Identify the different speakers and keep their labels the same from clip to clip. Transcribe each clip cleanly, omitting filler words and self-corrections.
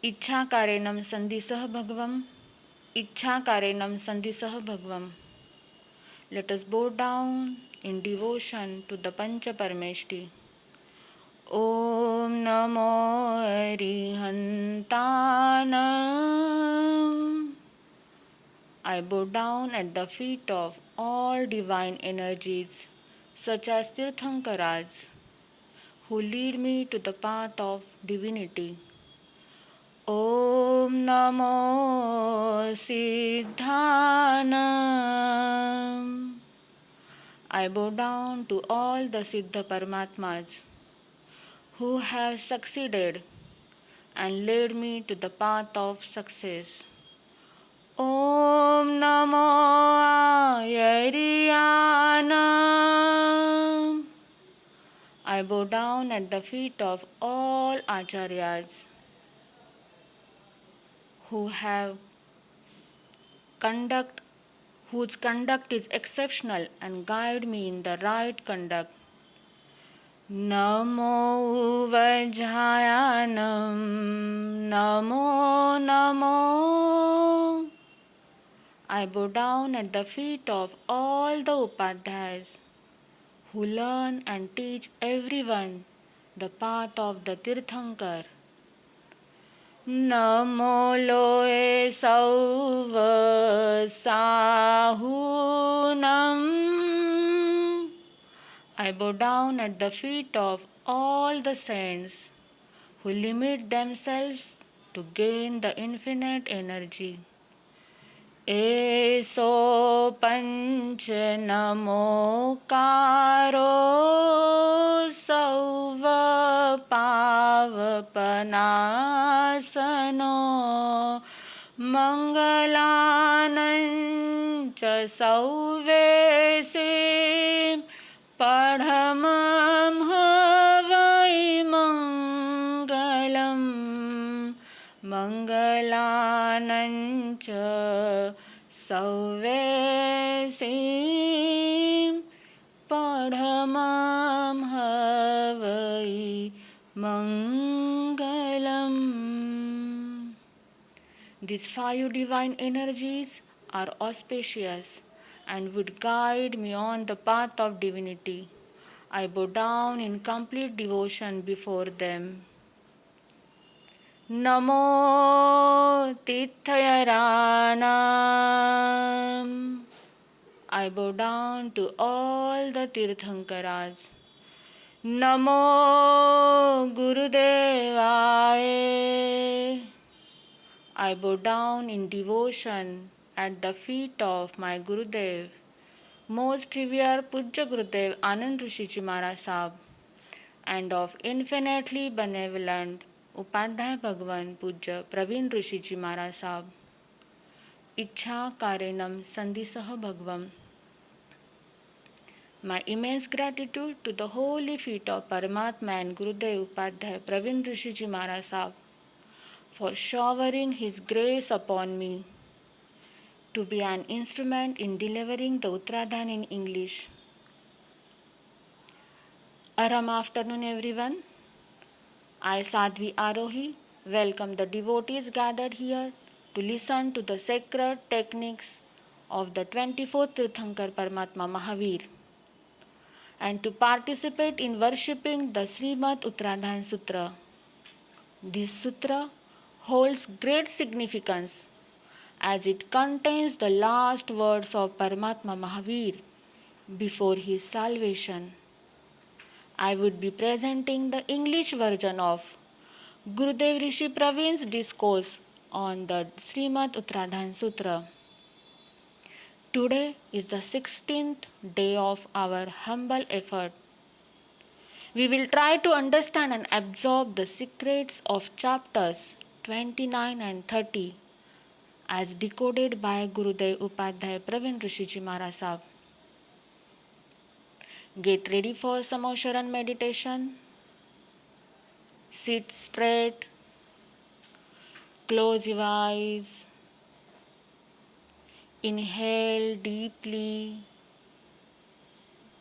Speaker 1: इच्छाकारेणं सन्धिसः भगवम्. Ichchakarenam sandhisah bhagvam. Let us bow down in devotion to the Pancha Parameshti. Om Namo Arihantanam. I bow down at the feet of all divine energies, such as Tirthankaras, who lead me to the path of divinity. Om Namo Siddhanam. I bow down to all the Siddha Paramatmas who have succeeded and led me to the path of success. Om Namo Ariyanam. I bow down at the feet of all Acharyas whose conduct is exceptional and guide me in the right conduct. Namo Vajjayanam, Namo Namo. I bow down at the feet of all the Upadhyayas who learn and teach everyone the path of the Tirthankar. Namo Loe Sauva Sahunam. I bow down at the feet of all the saints who limit themselves to gain the infinite energy. Eso panch namo karo sauva pavapanasano mangalanam cha sauvesim padhamam havai mangalam mangalanam cha sauvesim padhamam havai mangalam. These 5 divine energies are auspicious and would guide me on the path of divinity. I bow down in complete devotion before them. Namo Tirthayaranam. I bow down to all the Tirthankaras. Namo Gurudevaya. I bow down in devotion at the feet of my Gurudev, most revered Pujya Gurudev Anand Rishi Maharaj Sahib, and of infinitely benevolent Upadhyay Bhagwan Pujya Praveen Rishi Maharaj Sahib. Ichchakarenam sandhisah bhagvam. My immense gratitude to the holy feet of Paramatma and Gurudev Upadhyay Praveen Rishi Maharaj Sahib for showering his grace upon me to be an instrument in delivering the Uttaradhyayan in English. Aram afternoon everyone. I, Sadhvi Arohi, welcome the devotees gathered here to listen to the sacred techniques of the 24th Tirthankar Paramatma Mahaveer and to participate in worshipping the Srimad Uttaradhyayana Sutra. This sutra holds great significance as it contains the last words of Paramatma Mahaveer before his salvation. I would be presenting the English version of Gurudev Rishi Praveen's discourse on the Srimad Uttaradhyayana Sutra. Today is the 16th day of our humble effort. We will try to understand and absorb the secrets of chapters 29 and 30 as decoded by Gurudev Upadhyay Praveen Rishi Maharaj Sahib. Get ready for Samosharan meditation. Sit straight. Close your eyes. Inhale deeply.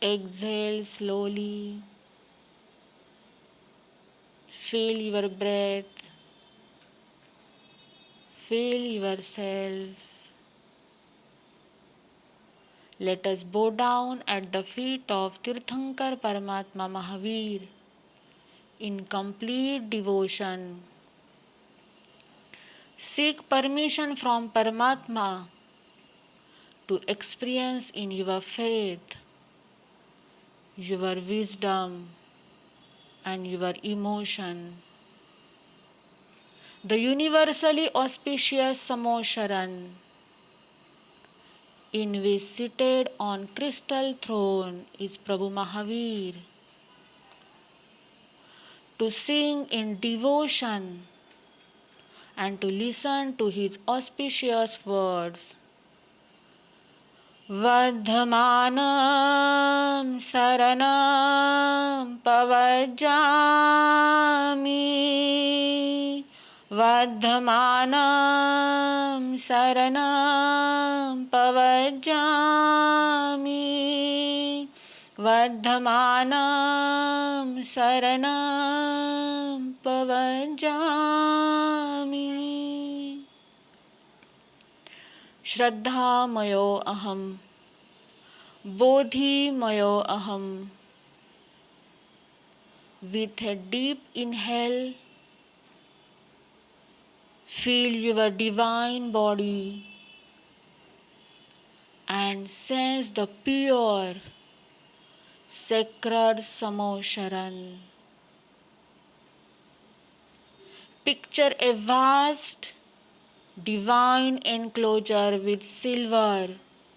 Speaker 1: Exhale slowly. Feel your breath. feel yourself. Let us bow down at the feet of Tirthankar Paramatma Mahaveer in complete devotion. Seek permission from Paramatma to experience in your faith, your wisdom, and your emotion. The universally auspicious Samosharan, in which seated on crystal throne is Prabhu Mahaveer, to sing in devotion and to listen to his auspicious words. Vadhamanam saranam pavajjami, Vadhamanam saranam pavajjami, Vadhamanam saranam pavajjami. Shraddhamayo aham, Bodhimayo aham. With a deep inhale, feel your divine body and sense the pure, sacred Samosharan. Picture a vast, divine enclosure with silver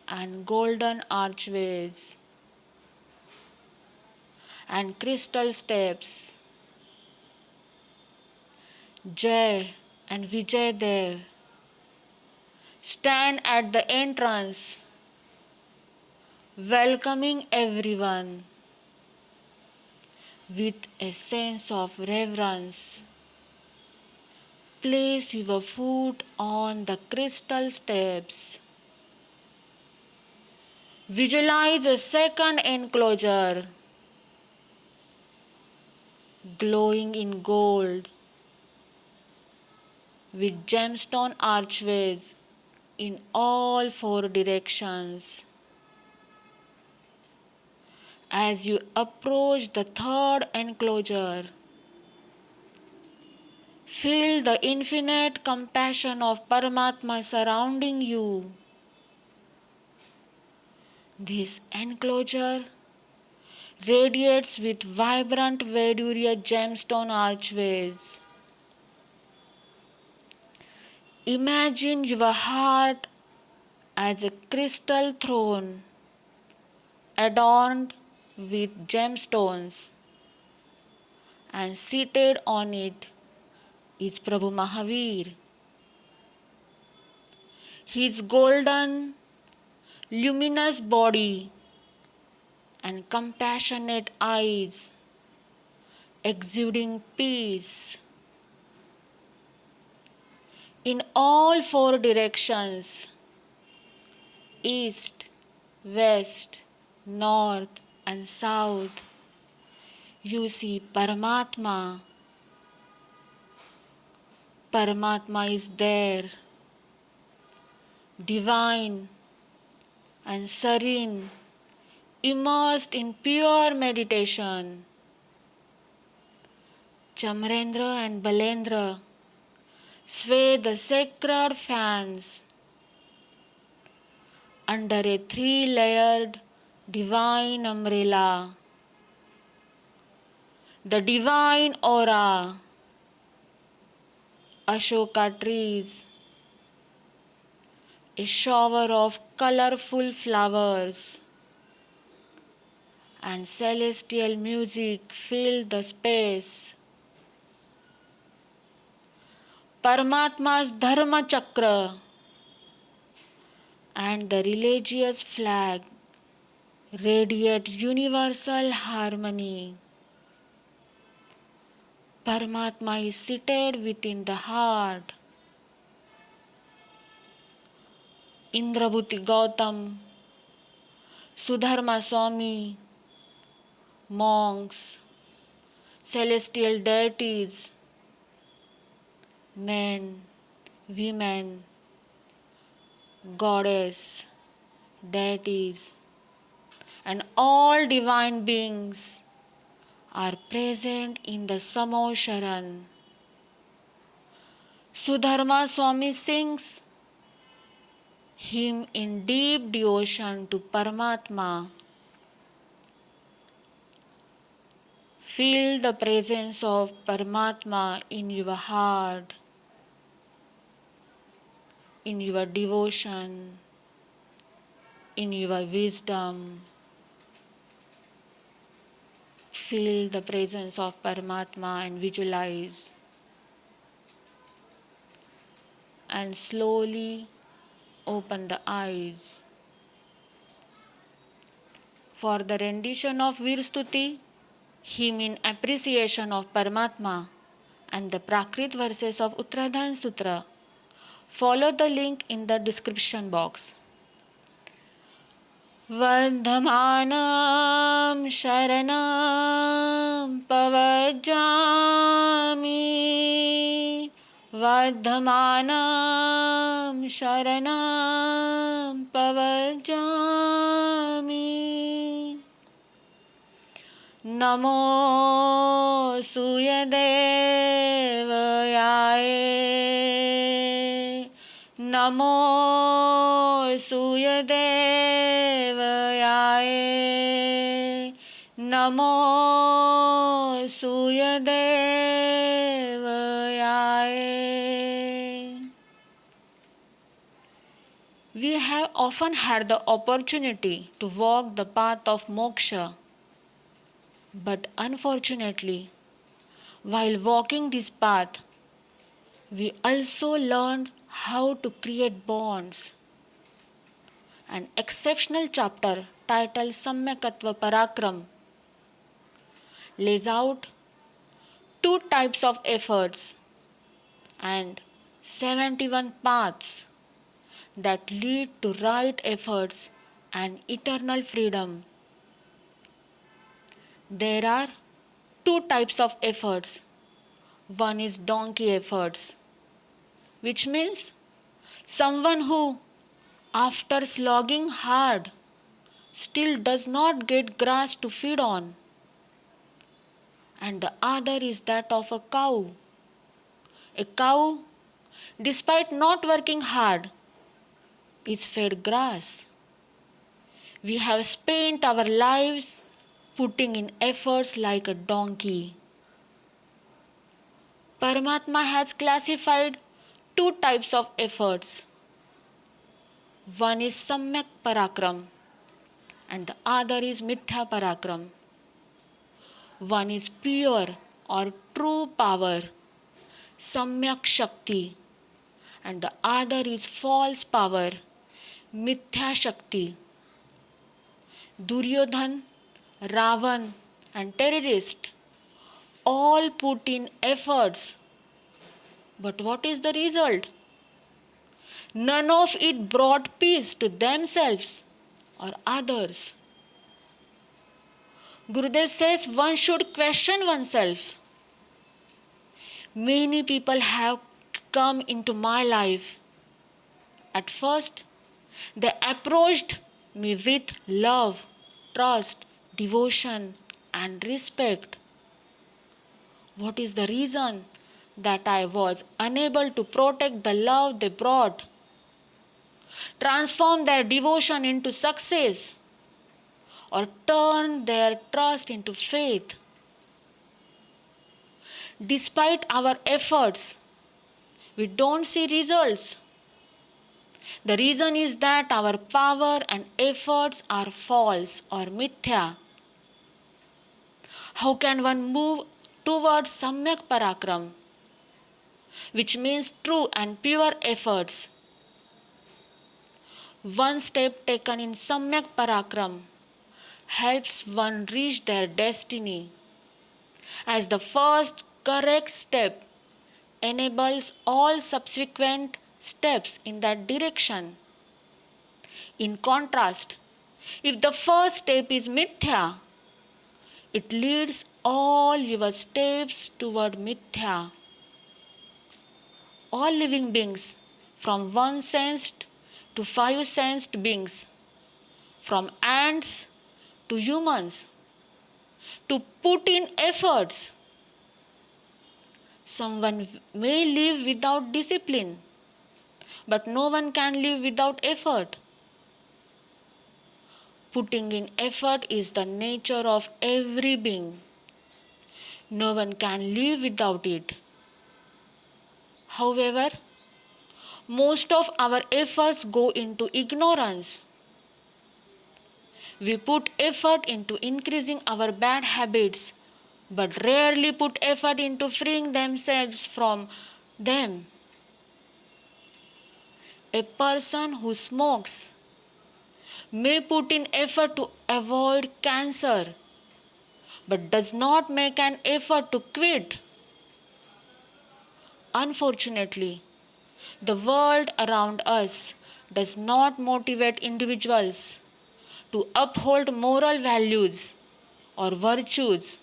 Speaker 1: and golden archways and crystal steps. Jai and Vijay Dev stand at the entrance, welcoming everyone with a sense of reverence. Place your foot on the crystal steps. Visualize a second enclosure, glowing in gold, with gemstone archways in all four directions. As you approach the third enclosure, feel the infinite compassion of Paramatma surrounding you. This enclosure radiates with vibrant Vaidurya gemstone archways. Imagine your heart as a crystal throne adorned with gemstones, and seated on it is Prabhu Mahaveer. His golden, luminous body and compassionate eyes exuding peace. In all four directions, east, west, north and south, you see Paramatma. Paramatma is there, divine and serene, immersed in pure meditation. Chamrendra and Balendra sway the sacred fans under a three-layered divine umbrella. The divine aura, Ashoka trees, a shower of colorful flowers, and celestial music fill the space. Paramatma's Dharma Chakra and the religious flag radiate universal harmony. Paramatma is seated within the heart. Indrabhuti Gautam, Sudharma Swami, monks, celestial deities, men, women, goddess, deities, and all divine beings are present in the Samosharan. Sudharma Swami sings hymn in deep devotion to Paramatma. Feel the presence of Paramatma in your heart, in your devotion, in your wisdom. Feel the presence of Paramatma and visualize. And slowly open the eyes. For the rendition of Veer Stuti, hymn in appreciation of Paramatma, and the Prakrit verses of Uttaradhyayana Sutra, follow the link in the description box. Vardhamanam sharanam pavajjami, Vardhamanam sharanam pavajjami. Namo Suyadevayaye, Namo Suyadevayaye, Namo Suyadevayaye. We have often had the opportunity to walk the path of moksha, but unfortunately, while walking this path, we also learned how to create bonds. An exceptional chapter titled Samyakatva Parakram lays out two types of efforts and 71 paths that lead to right efforts and eternal freedom. There are two types of efforts. One is donkey efforts, which means someone who, after slogging hard, still does not get grass to feed on. And the other is that of a cow. A cow, despite not working hard, is fed grass. We have spent our lives putting in efforts like a donkey. Paramatma has classified two types of efforts. One is Samyak Parakram and the other is Mithya Parakram. One is pure or true power, Samyak Shakti, and the other is false power, Mithya Shakti. Duryodhan, Ravan, and terrorists all put in efforts. But what is the result? None of it brought peace to themselves or others. Gurudev says one should question oneself. Many people have come into my life. At first, they approached me with love, trust, devotion, and respect. What is the reason that I was unable to protect the love they brought, transform their devotion into success, or turn their trust into faith? Despite our efforts, we don't see results. The reason is that our power and efforts are false or mithya. How can one move towards Samyak Parakram, which means true and pure efforts? One step taken in Samyak Parakram helps one reach their destiny, as the first correct step enables all subsequent steps in that direction. In contrast, if the first step is mithya, it leads all your steps toward mithya. All living beings from one sensed to five sensed beings, from ants to humans, to put in efforts. Someone may live without discipline, but no one can live without effort. Putting in effort is the nature of every being. No one can live without it. However, most of our efforts go into ignorance. We put effort into increasing our bad habits, but rarely put effort into freeing themselves from them. A person who smokes may put in effort to avoid cancer, but does not make an effort to quit. Unfortunately, the world around us does not motivate individuals to uphold moral values or virtues,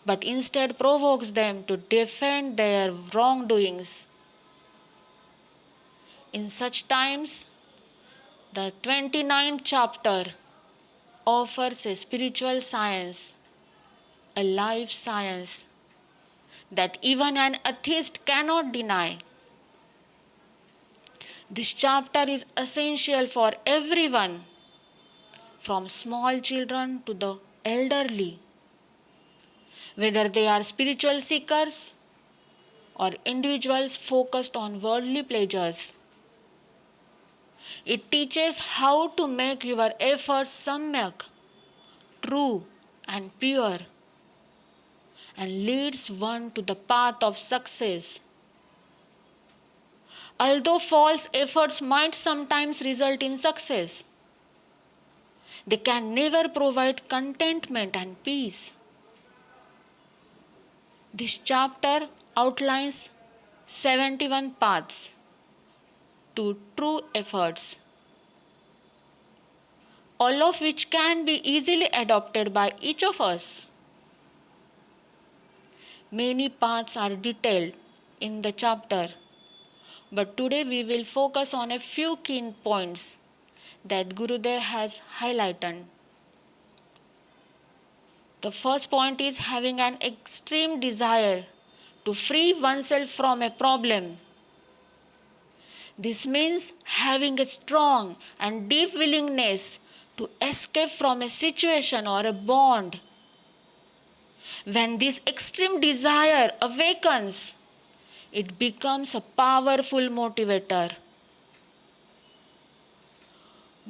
Speaker 1: but instead provokes them to defend their wrongdoings. In such times, the 29th chapter offers a spiritual science, a life science that even an atheist cannot deny. This chapter is essential for everyone, from small children to the elderly, whether they are spiritual seekers or individuals focused on worldly pleasures. It teaches how to make your efforts samyak, true and pure, and leads one to the path of success. Although false efforts might sometimes result in success, they can never provide contentment and peace. This chapter outlines 71 paths to true efforts, all of which can be easily adopted by each of us. Many paths are detailed in the chapter, but today we will focus on a few key points that Gurudev has highlighted. The first point is having an extreme desire to free oneself from a problem. This means having a strong and deep willingness to escape from a situation or a bond. When this extreme desire awakens, it becomes a powerful motivator.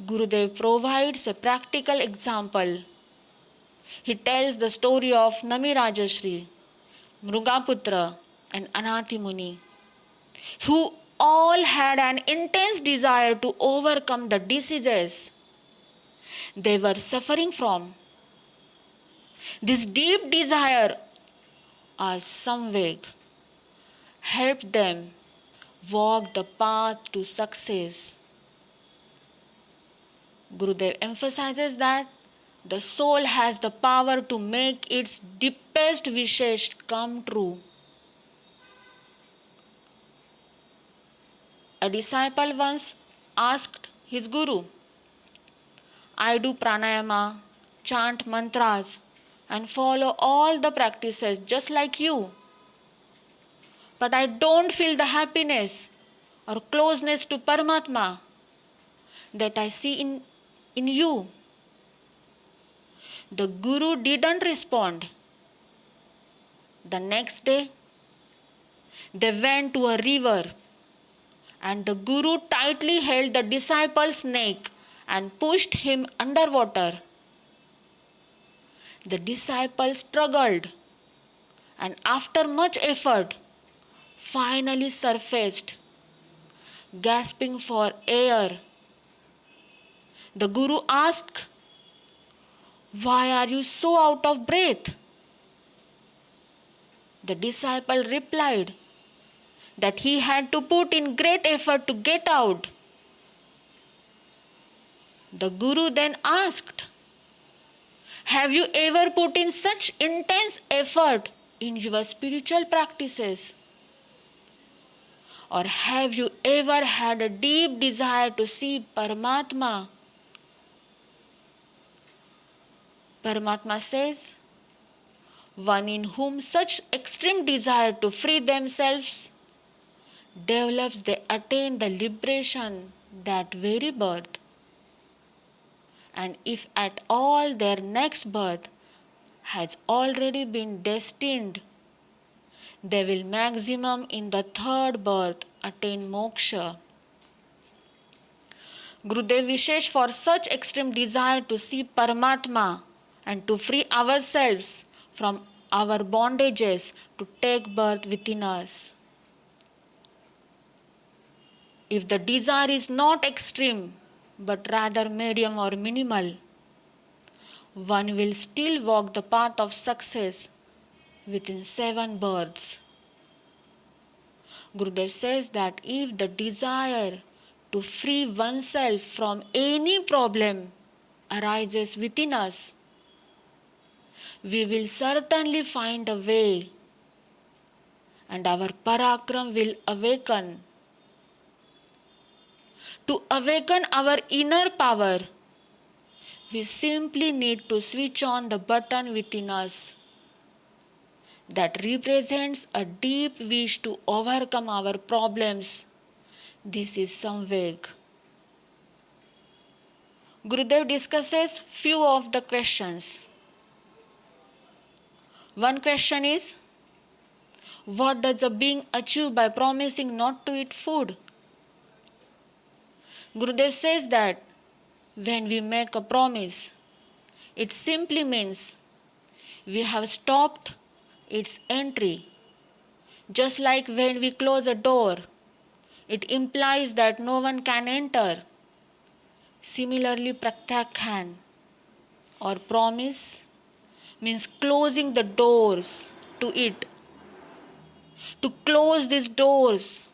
Speaker 1: Gurudev provides a practical example. He tells the story of Nami Rajashri, Mrugaputra, and Anathi Muni, who all had an intense desire to overcome the diseases they were suffering from. This deep desire or samveg helped them walk the path to success. Gurudev emphasizes that the soul has the power to make its deepest wishes come true. A disciple once asked his guru, "I do pranayama, chant mantras, and follow all the practices just like you, but I don't feel the happiness or closeness to Paramatma that I see in you." The guru didn't respond. The next day, they went to a river, and the guru tightly held the disciple's neck and pushed him underwater. The disciple struggled, and after much effort, finally surfaced, gasping for air. The guru asked, "Why are you so out of breath?" The disciple replied that he had to put in great effort to get out. The guru then asked, "Have you ever put in such intense effort in your spiritual practices? Or have you ever had a deep desire to see Paramatma? Paramatma says, one in whom such extreme desire to free themselves develops, they attain the liberation that very birth. And if at all their next birth has already been destined, they will maximum in the third birth attain moksha. Gurudev wishes for such extreme desire to see Paramatma and to free ourselves from our bondages to take birth within us. If the desire is not extreme but rather medium or minimal, one will still walk the path of success within 7 births. Gurudev says that if the desire to free oneself from any problem arises within us, we will certainly find a way and our parakram will awaken. To awaken our inner power, we simply need to switch on the button within us that represents a deep wish to overcome our problems. This is Samveg. Gurudev discusses few of the questions. One question is, what does a being achieve by promising not to eat food? Gurudev says that when we make a promise, it simply means we have stopped its entry. Just like when we close a door, it implies that no one can enter. Similarly, pratyakhan or promise means closing the doors to it. To close these doors,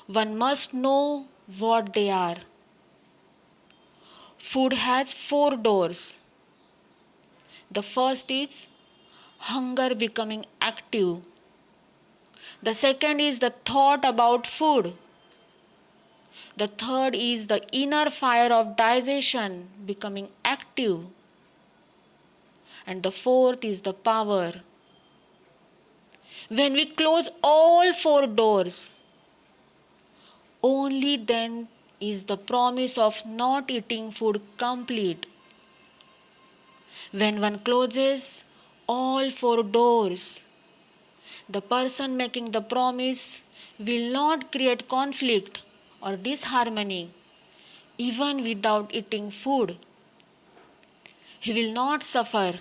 Speaker 1: one must know what they are. Food has 4 doors. The first is hunger becoming active. The second is the thought about food. The third is the inner fire of digestion becoming active. And the fourth is the power. When we close all 4 doors, only then is the promise of not eating food complete. When one closes all 4 doors, the person making the promise will not create conflict or disharmony even without eating food. He will not suffer.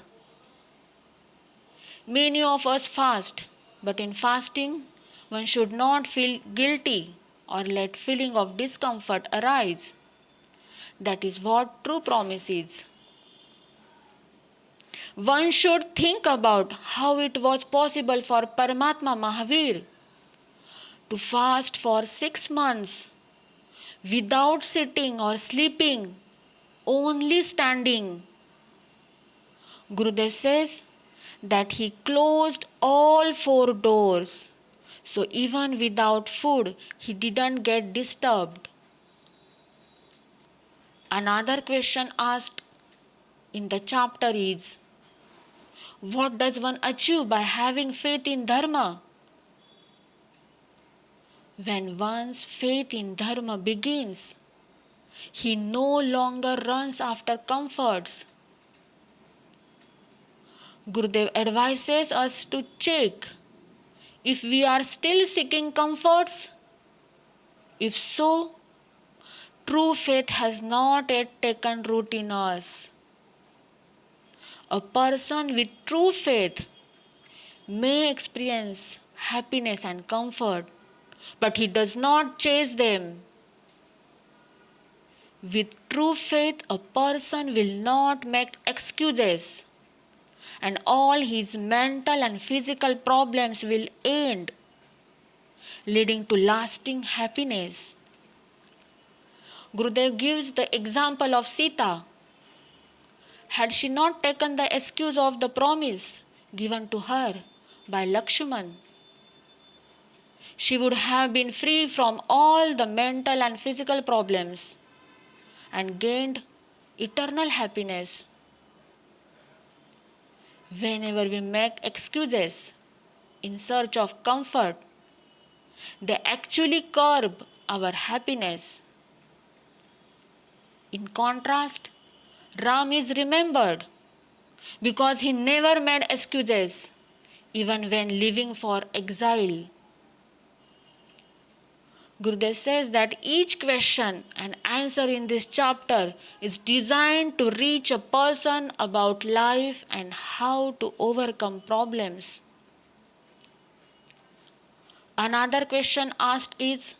Speaker 1: Many of us fast, but in fasting, one should not feel guilty or let feeling of discomfort arise. That is what true promise is. One should think about how it was possible for Paramatma Mahaveer to fast for 6 months without sitting or sleeping, only standing. Gurudev says that he closed all 4 doors, so even without food he didn't get disturbed. Another question asked in the chapter is, what does one achieve by having faith in Dharma? When one's faith in Dharma begins, he no longer runs after comforts. Gurudev advises us to check if we are still seeking comforts. If so, true faith has not yet taken root in us. A person with true faith may experience happiness and comfort, but he does not chase them. With true faith, a person will not make excuses, and all his mental and physical problems will end, leading to lasting happiness. Gurudev gives the example of Sita. Had she not taken the excuse of the promise given to her by Lakshman, she would have been free from all the mental and physical problems and gained eternal happiness. Whenever we make excuses in search of comfort, they actually curb our happiness. In contrast, Ram is remembered because he never made excuses even when leaving for exile. Gurudev says that each question and answer in this chapter is designed to reach a person about life and how to overcome problems. Another question asked is,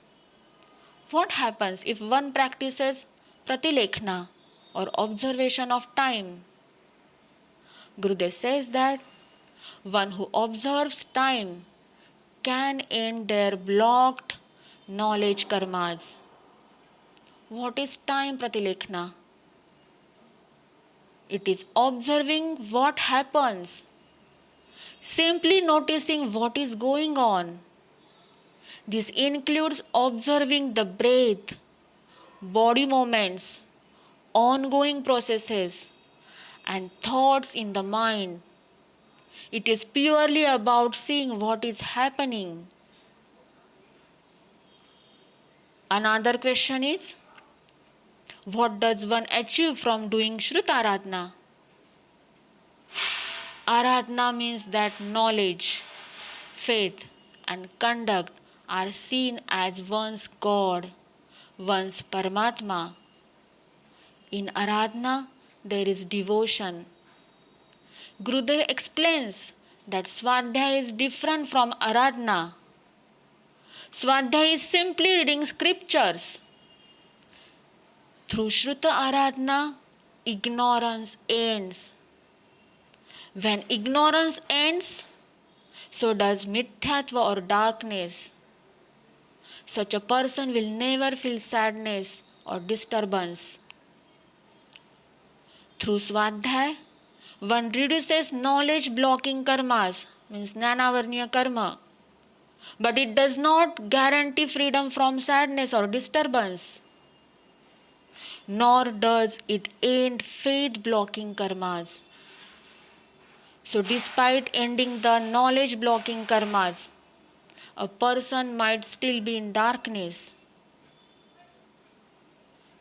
Speaker 1: what happens if one practices pratilekhana or observation of time? Gurudev says that one who observes time can end their blocked knowledge karmas. What is time pratilekhana? It is observing what happens, simply noticing what is going on. This includes observing the breath, body movements, ongoing processes, and thoughts in the mind. It is purely about seeing what is happening. Another question is, what does one achieve from doing Shrut aradhana? Aradhana means that knowledge, faith, and conduct are seen as one's God, one's Paramatma. In aradhana, there is devotion. Gurudev explains that Swadhyaya is different from aradhana. Swadhyaya is simply reading scriptures. Through Shruta aradhana, ignorance ends. When ignorance ends, so does mithyatva or darkness. Such a person will never feel sadness or disturbance. Through Swadhyaya, one reduces knowledge blocking karmas, means Jnanavarniya karma. But it does not guarantee freedom from sadness or disturbance. Nor does it end faith blocking karmas. So despite ending the knowledge blocking karmas, a person might still be in darkness.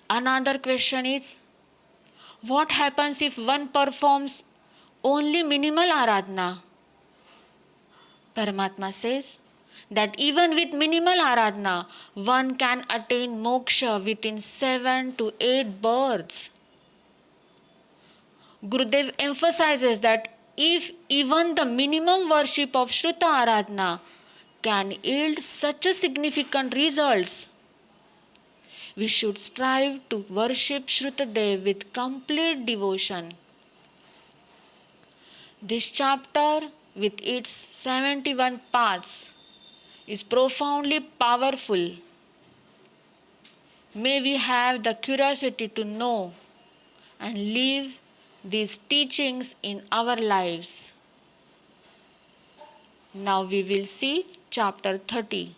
Speaker 1: Another question is, what happens if one performs only minimal aradhana? Paramatma says that even with minimal aradhana, one can attain moksha within 7 to 8 births. Gurudev emphasizes that if even the minimum worship of Shruta aradhana can yield such a significant results, we should strive to worship Shrutadev with complete devotion. This chapter, with its 71 paths, is profoundly powerful. May we have the curiosity to know and live these teachings in our lives. Now we will see chapter 30.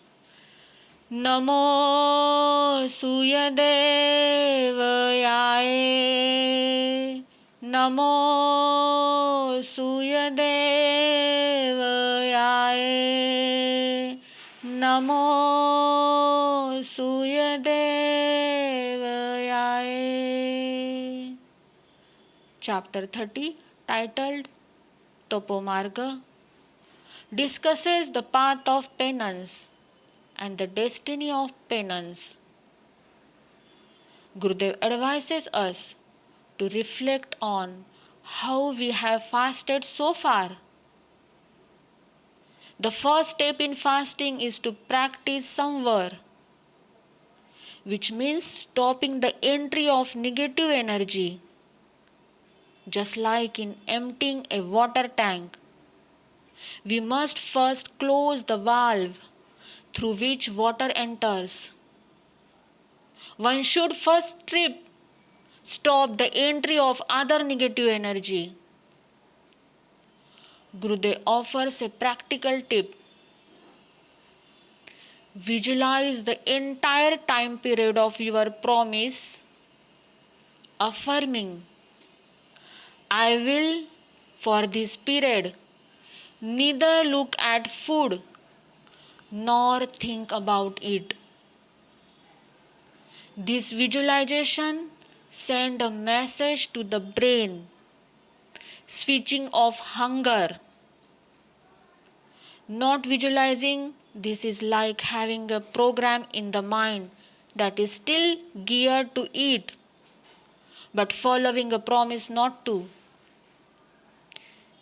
Speaker 1: Namo Suyadevayaye, Namo Suyadevayaye, Namo Suyadevayaye. Chapter 30, titled Topomarga, discusses the path of penance and the destiny of penance. Gurudev advises us to reflect on how we have fasted so far. The first step in fasting is to practice samvar, which means stopping the entry of negative energy. Just like in emptying a water tank, we must first close the valve through which water enters. One should first stop the entry of other negative energy. Gurudev offers a practical tip. Visualize the entire time period of your promise, affirming, I will, for this period, neither look at food nor think about it. This visualization sends a message to the brain, switching off hunger. Not visualizing this is like having a program in the mind that is still geared to eat, but following a promise not to,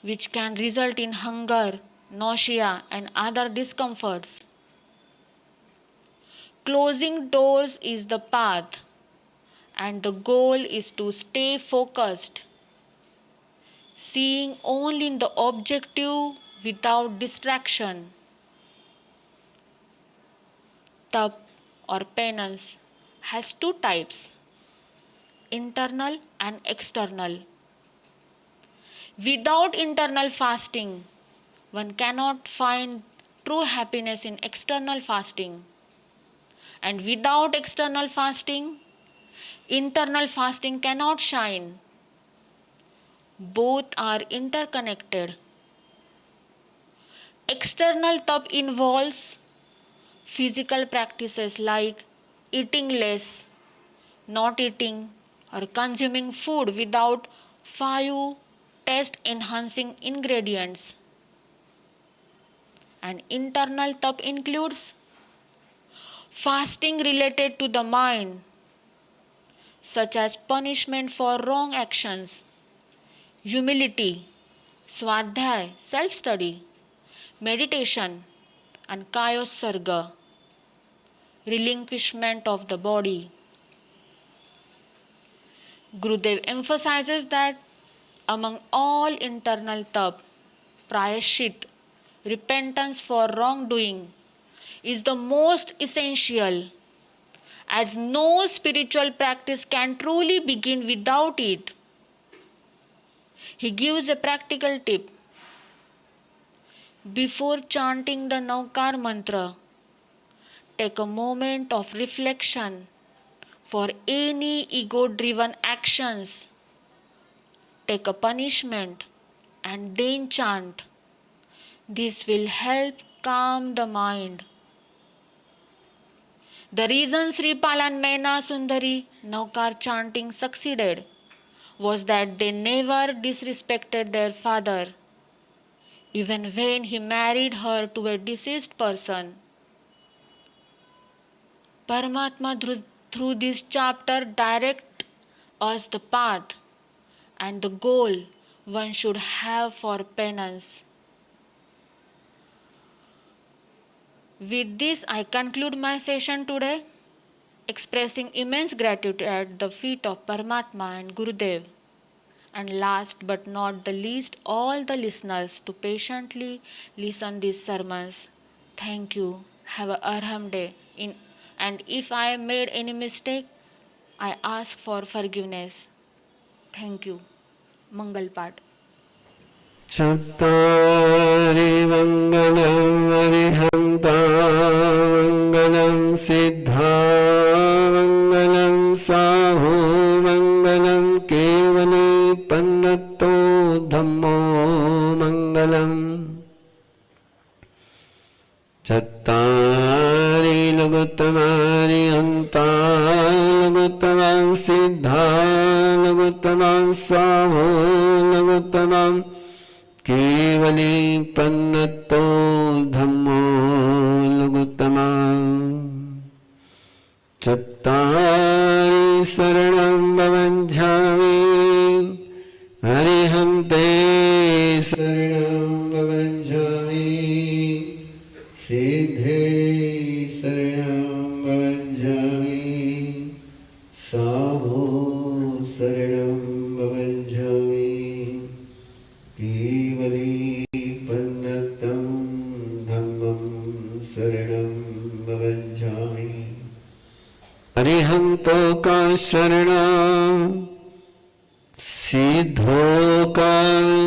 Speaker 1: which can result in hunger, nausea, and other discomforts. Closing doors is the path, and the goal is to stay focused, seeing only the objective without distraction. Tap or penance has two types, internal and external. Without internal fasting, one cannot find true happiness in external fasting. And without external fasting, internal fasting cannot shine. Both are interconnected. External tap involves physical practices like eating less, not eating, or consuming food without 5 taste enhancing ingredients. And internal tap includes fasting related to the mind, such as punishment for wrong actions, humility, swadhyay, self-study, meditation, and kayosarga, relinquishment of the body. Gurudev emphasizes that among all internal tap, prayashit, repentance for wrongdoing, is the most essential, as no spiritual practice can truly begin without it. He gives a practical tip. Before chanting the Navkar mantra, take a moment of reflection for any ego-driven actions. Take a punishment and then chant. This will help calm the mind. The reason Sripal and Maina Sundari Navkar chanting succeeded was that they never disrespected their father, even when he married her to a deceased person. Paramatma through this chapter directs us the path and the goal one should have for penance. With this, I conclude my session today, expressing immense gratitude at the feet of Paramatma and Gurudev, and last but not the least, all the listeners to patiently listen these sermons. Thank you. Have a arham day. And if I made any mistake, I ask for forgiveness. Thank you. Mangal Path.
Speaker 2: Chattari Mangalam Arihanta Mangalam Siddha Mangalam Saho Mangalam Kevali Pannato Dhammo Mangalam Chattari Lagutamari Anta Lagutamam Siddha Lagutamam Saho Lagutamam Kevali Pannato Dhammo Lugutama Chattari Saranam Bhavanjhami Arihante Saranam Bhavanjhami Siddhe Saranam Bhavanjhami Savo Saranam Bhavanjhami Kevali Pannatam Dhammam Saranam Bhavanjhami Arihanto ka Sharana Siddho ka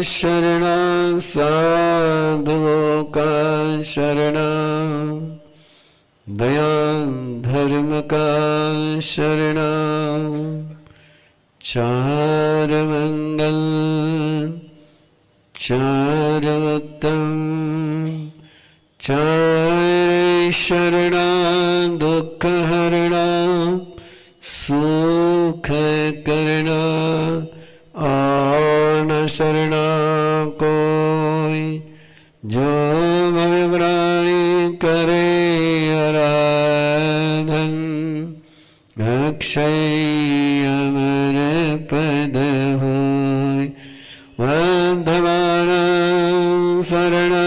Speaker 2: Sharana Sadhu ka Sharana दया धर्म का शरणा, चार मंगल चार उत्तम, चार शरणा दुख हरणा, सुख करना और न शरणा कोई, जो भवभ्राणी करे आराधन, अक्षय अमर पद होय, वर्धमान शरण